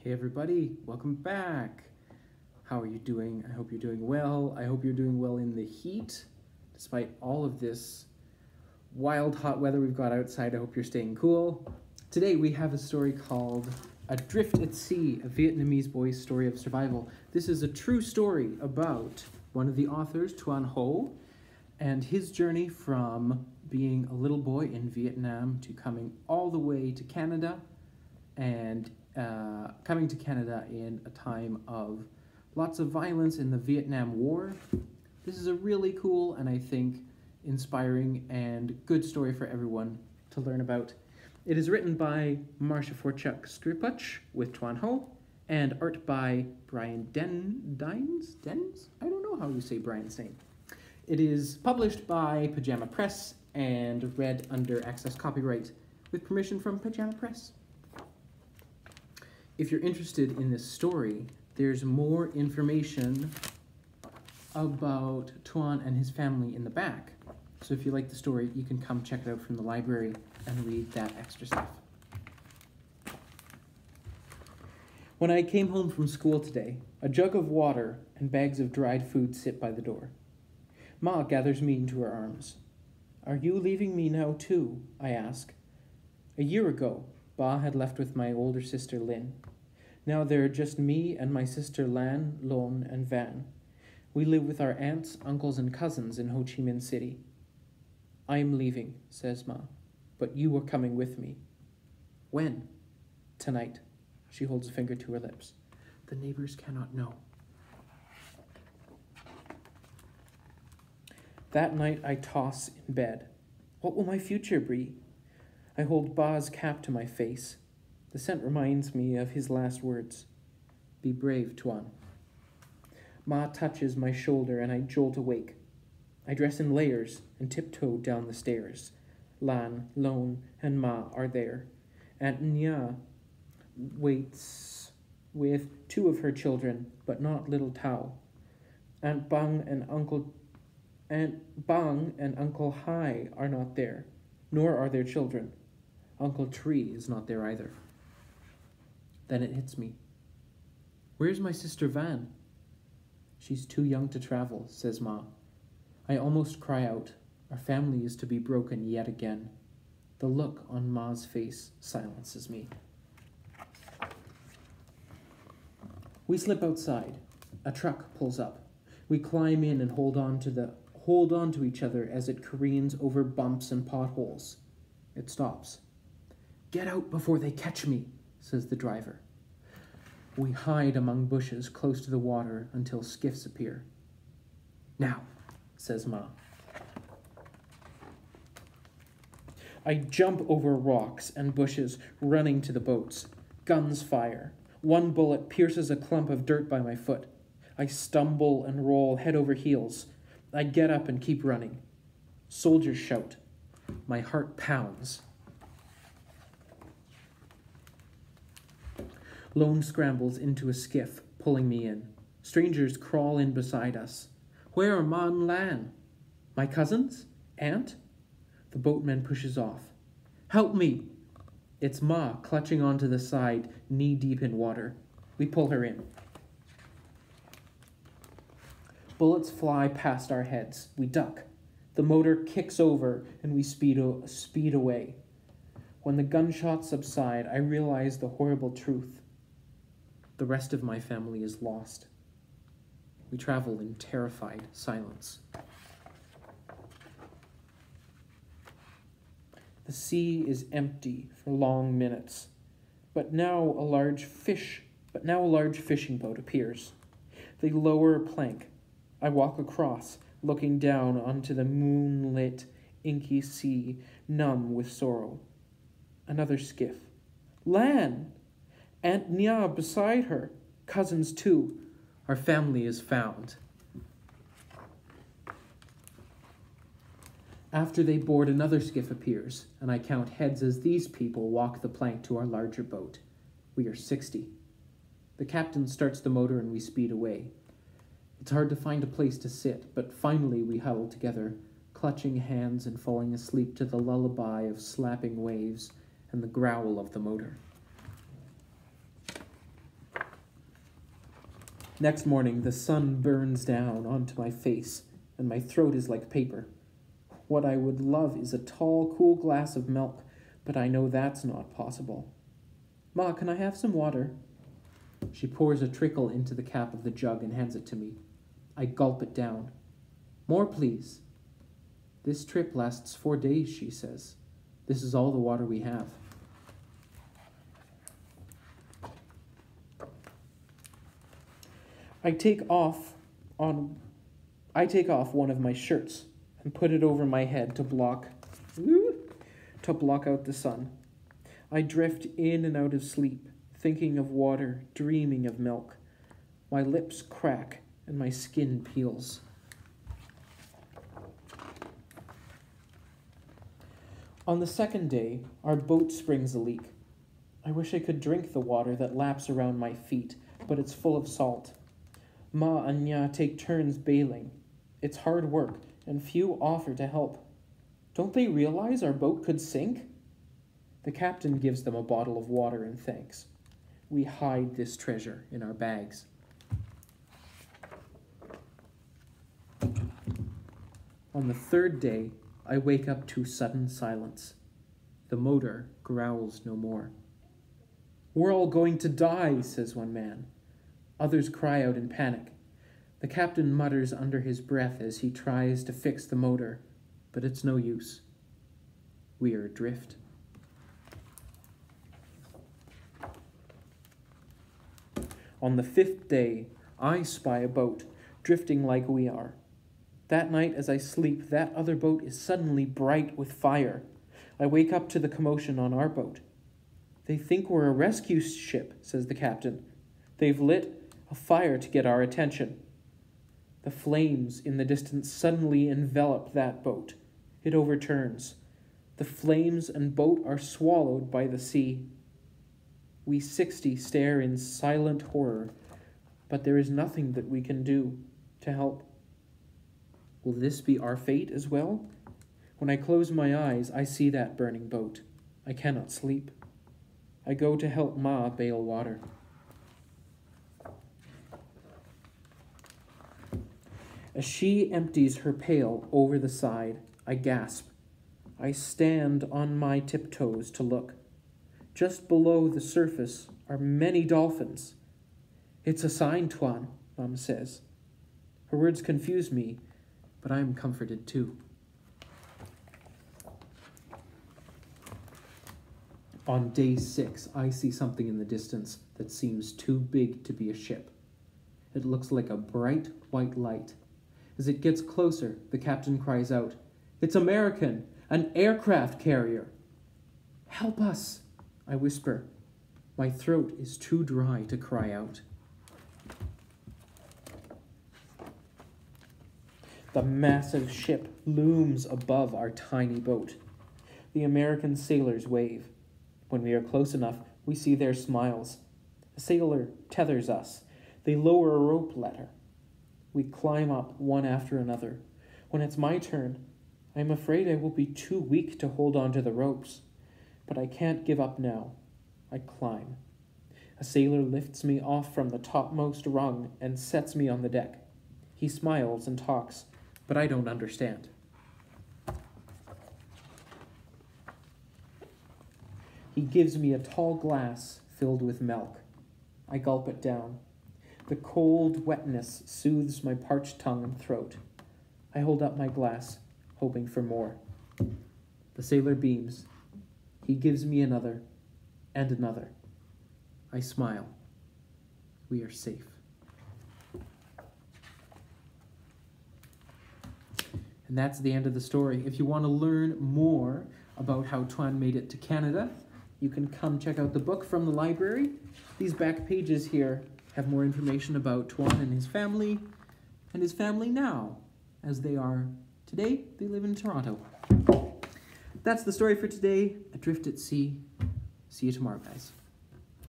Hey everybody, welcome back. How are you doing? I hope you're doing well. I hope you're doing well in the heat. Despite all of this wild hot weather we've got outside, I hope you're staying cool. Today we have a story called Adrift at Sea, a Vietnamese boy's story of survival. This is a true story about one of the authors, Tuan Ho, and his journey from being a little boy in Vietnam to coming all the way to Canada and coming to Canada in a time of lots of violence in the Vietnam War. This is a really cool and I think inspiring and good story for everyone to learn about. It is written by Marsha Forchuk-Stripuch with Tuan Ho and art by Brian Dines? I don't know how you say Brian's name. It is published by Pajama Press and read under access copyright with permission from Pajama Press. If you're interested in this story, there's more information about Tuan and his family in the back. So if you like the story, you can come check it out from the library and read that extra stuff. When I came home from school today, a jug of water and bags of dried food sit by the door. Ma gathers me into her arms. "Are you leaving me now too?" I ask. A year ago, Ba had left with my older sister Lynn. Now there are just me and my sister Lan, Lon, and Van. We live with our aunts, uncles, and cousins in Ho Chi Minh City. "I am leaving," says Ma, "but you are coming with me." "When?" "Tonight." She holds a finger to her lips. "The neighbors cannot know." That night I toss in bed. What will my future be? I hold Ba's cap to my face. The scent reminds me of his last words. "Be brave, Tuan." Ma touches my shoulder and I jolt awake. I dress in layers and tiptoe down the stairs. Lan, Lon, and Ma are there. Aunt Nya waits with two of her children, but not little Tao. Aunt Bang and Uncle Hai are not there, nor are their children. Uncle Tree is not there either. Then it hits me. "Where's my sister Van?" "She's too young to travel," says Ma. I almost cry out. Our family is to be broken yet again. The look on Ma's face silences me. We slip outside. A truck pulls up. We climb in and hold on to each other as it careens over bumps and potholes. It stops. "Get out before they catch me," says the driver. We hide among bushes close to the water until skiffs appear. "Now," says Ma. I jump over rocks and bushes, running to the boats. Guns fire. One bullet pierces a clump of dirt by my foot. I stumble and roll head over heels. I get up and keep running. Soldiers shout. My heart pounds. Lone scrambles into a skiff, pulling me in. Strangers crawl in beside us. "Where are Ma and Lan?" "My cousins? Aunt?" The boatman pushes off. "Help me!" It's Ma, clutching onto the side, knee-deep in water. We pull her in. Bullets fly past our heads. We duck. The motor kicks over, and we speed away. When the gunshots subside, I realize the horrible truth. The rest of my family is lost. We travel in terrified silence. The sea is empty for long minutes, but now a large fishing boat appears. They lower a plank. I walk across, looking down onto the moonlit, inky sea, numb with sorrow. Another skiff. Lan! Aunt Nya beside her. Cousins too. Our family is found. After they board, another skiff appears, and I count heads as these people walk the plank to our larger boat. We are 60. The captain starts the motor and we speed away. It's hard to find a place to sit, but finally we huddle together, clutching hands and falling asleep to the lullaby of slapping waves and the growl of the motor. Next morning, the sun burns down onto my face, and my throat is like paper. What I would love is a tall, cool glass of milk, but I know that's not possible. Ma, can I have some water? She pours a trickle into the cap of the jug and hands it to me. I gulp it down. More, please. This trip lasts 4 days, she says. This is all the water we have. I take off one of my shirts and put it over my head to block out the sun. I drift in and out of sleep, thinking of water, dreaming of milk. My lips crack and my skin peels. On the second day, our boat springs a leak. I wish I could drink the water that laps around my feet, but it's full of salt. Ma and Nya take turns bailing. It's hard work, and few offer to help. Don't they realize our boat could sink? The captain gives them a bottle of water in thanks. We hide this treasure in our bags. On the third day, I wake up to sudden silence. The motor growls no more. We're all going to die, says one man. Others cry out in panic. The captain mutters under his breath as he tries to fix the motor, but it's no use. We are adrift. On the 5th day, I spy a boat, drifting like we are. That night, as I sleep, that other boat is suddenly bright with fire. I wake up to the commotion on our boat. They think we're a rescue ship, says the captain. They've lit a fire to get our attention. The flames in the distance suddenly envelop that boat. It overturns. The flames and boat are swallowed by the sea. We 60 stare in silent horror, but there is nothing that we can do to help. Will this be our fate as well? When I close my eyes, I see that burning boat. I cannot sleep. I go to help Ma bail water. As she empties her pail over the side, I gasp. I stand on my tiptoes to look. Just below the surface are many dolphins. It's a sign, Tuan, Mom says. Her words confuse me, but I am comforted too. On day 6, I see something in the distance that seems too big to be a ship. It looks like a bright white light. As it gets closer, the captain cries out, "It's American, an aircraft carrier." "Help us," I whisper. My throat is too dry to cry out. The massive ship looms above our tiny boat. The American sailors wave. When we are close enough, we see their smiles. A sailor tethers us. They lower a rope ladder. We climb up one after another. When it's my turn, I am afraid I will be too weak to hold on to the ropes. But I can't give up now. I climb. A sailor lifts me off from the topmost rung and sets me on the deck. He smiles and talks, but I don't understand. He gives me a tall glass filled with milk. I gulp it down. The cold wetness soothes my parched tongue and throat. I hold up my glass, hoping for more. The sailor beams. He gives me another and another. I smile. We are safe. And that's the end of the story. If you want to learn more about how Tuan made it to Canada, you can come check out the book from the library. These back pages here have more information about Tuan and his family now. As they are today, they live in Toronto. That's the story for today. Adrift at Sea. See you tomorrow, guys.